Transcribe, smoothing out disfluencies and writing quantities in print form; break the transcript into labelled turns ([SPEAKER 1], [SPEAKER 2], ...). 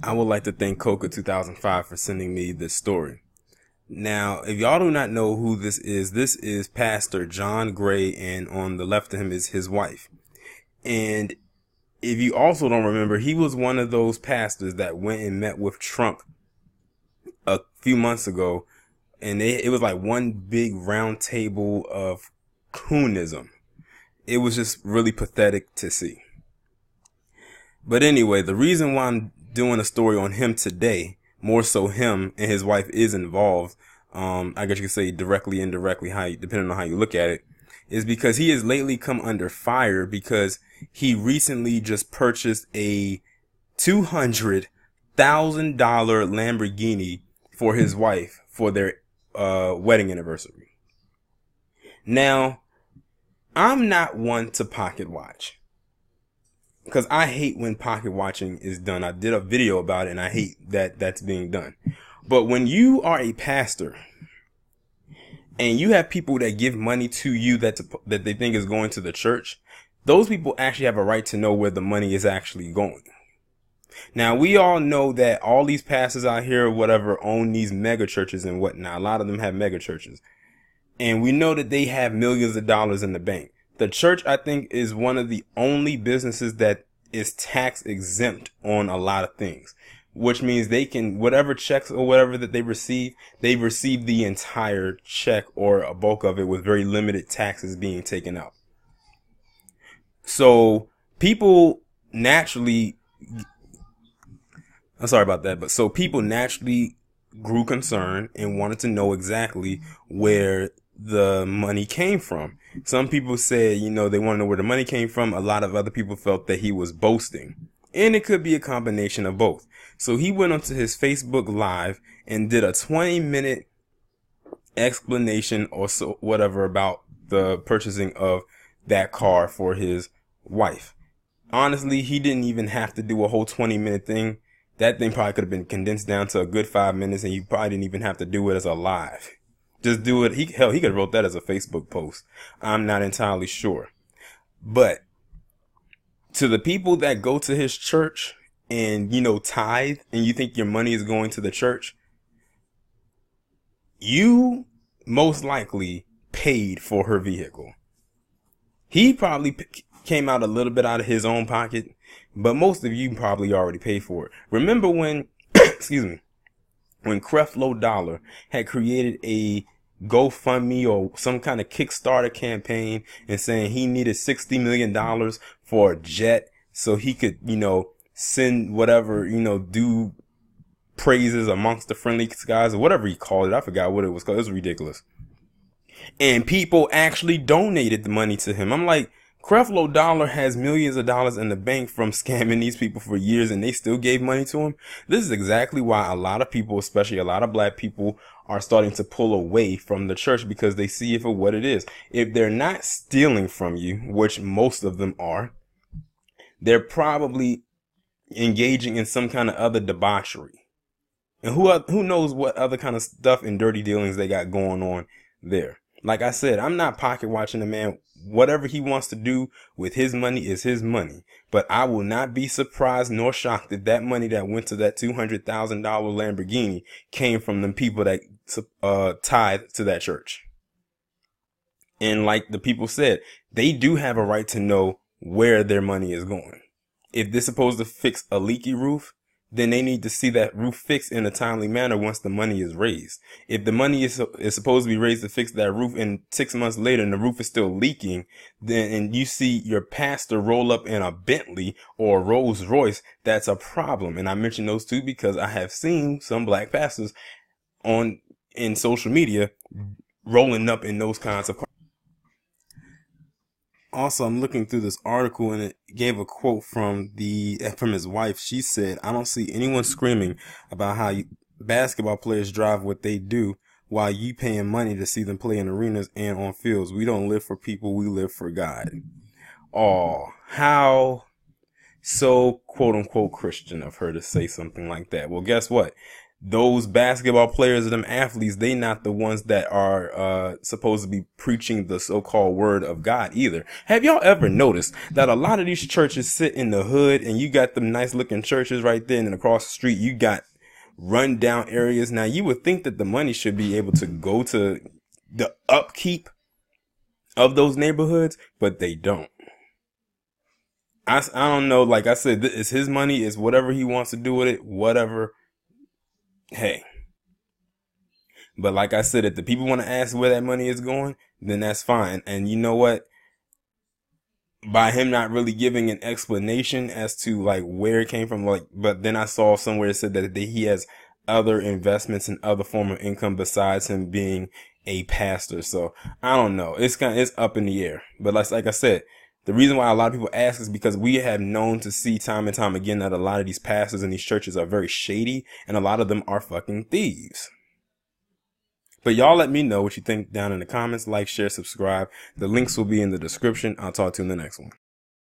[SPEAKER 1] I would like to thank Coca 2005 for sending me this story. Now, if y'all do not know who this is Pastor John Gray, and on the left of him is his wife. And if you also don't remember, he was one of those pastors that went and met with Trump a few months ago, and it was like one big round table of coonism. It was just really pathetic to see. But anyway, the reason why I'm doing a story on him today, more so him and his wife is involved, I guess you could say directly, indirectly, depending on how you look at it, is because he has lately come under fire because he recently just purchased a $200,000 Lamborghini for his wife for their wedding anniversary. Now, I'm not one to pocket watch, because I hate when pocket watching is done. I did a video about it and I hate that that's being done. But when you are a pastor and you have people that give money to you that they think is going to the church, those people actually have a right to know where the money is actually going. Now, we all know that all these pastors out here or whatever own these mega churches and whatnot. A lot of them have mega churches. And we know that they have millions of dollars in the bank. The church, I think, is one of the only businesses that is tax exempt on a lot of things, which means they can, whatever checks or whatever that they receive the entire check or a bulk of it with very limited taxes being taken out. So people naturally, I'm sorry about that, but so people naturally grew concerned and wanted to know exactly where the money came from. Some people said, they want to know where the money came from. A lot of other people felt that he was boasting, and it could be a combination of both. So he went onto his Facebook Live and did a 20-minute explanation or so whatever about the purchasing of that car for his wife. Honestly, he didn't even have to do a whole 20-minute thing. That thing probably could have been condensed down to a good 5 minutes, and you probably didn't even have to do it as a live. Just do it. He could have wrote that as a Facebook post. I'm not entirely sure. But to the people that go to his church and, tithe, and you think your money is going to the church, you most likely paid for her vehicle. He probably came out a little bit out of his own pocket, but most of you probably already paid for it. Remember when, excuse me, when Creflo Dollar had created a GoFundMe or some kind of Kickstarter campaign and saying he needed $60 million for a jet so he could, send whatever, do praises amongst the friendly skies or whatever he called it. I forgot what it was called. It was ridiculous. And people actually donated the money to him. I'm like, Creflo Dollar has millions of dollars in the bank from scamming these people for years, and they still gave money to him. This is exactly why a lot of people, especially a lot of black people, are starting to pull away from the church, because they see it for what it is. If they're not stealing from you, which most of them are, they're probably engaging in some kind of other debauchery. And who knows what other kind of stuff and dirty dealings they got going on there. Like I said, I'm not pocket watching the man. Whatever he wants to do with his money is his money. But I will not be surprised nor shocked if that money that went to that $200,000 Lamborghini came from the people that tithe to that church. And like the people said, they do have a right to know where their money is going. If they're supposed to fix a leaky roof, then they need to see that roof fixed in a timely manner once the money is raised. If the money is supposed to be raised to fix that roof and 6 months later and the roof is still leaking, then and you see your pastor roll up in a Bentley or a Rolls Royce, that's a problem. And I mention those two because I have seen some black pastors in social media rolling up in those kinds of cars. Also, I'm looking through this article and it gave a quote from his wife. She said, "I don't see anyone screaming about how basketball players drive what they do while you paying money to see them play in arenas and on fields. We don't live for people. We live for God." Oh, how so quote unquote Christian of her to say something like that. Well, guess what? those basketball players and them athletes, they not the ones that are supposed to be preaching the so-called word of God either. Have y'all ever noticed that a lot of these churches sit in the hood, and you got them nice looking churches right there, and across the street you got run down areas? Now you would think that the money should be able to go to the upkeep of those neighborhoods, but they don't. I don't know. Like I said, it's his money. It's whatever he wants to do with it. Whatever. Hey. But like I said, if the people want to ask where that money is going, then that's fine. And you know what? By him not really giving an explanation as to like where it came from, like, but then I saw somewhere it said that he has other investments and other form of income besides him being a pastor. So I don't know. It's up in the air. But like I said, the reason why a lot of people ask is because we have known to see time and time again that a lot of these pastors in these churches are very shady, and a lot of them are fucking thieves. But y'all let me know what you think down in the comments. Like, share, subscribe. The links will be in the description. I'll talk to you in the next one.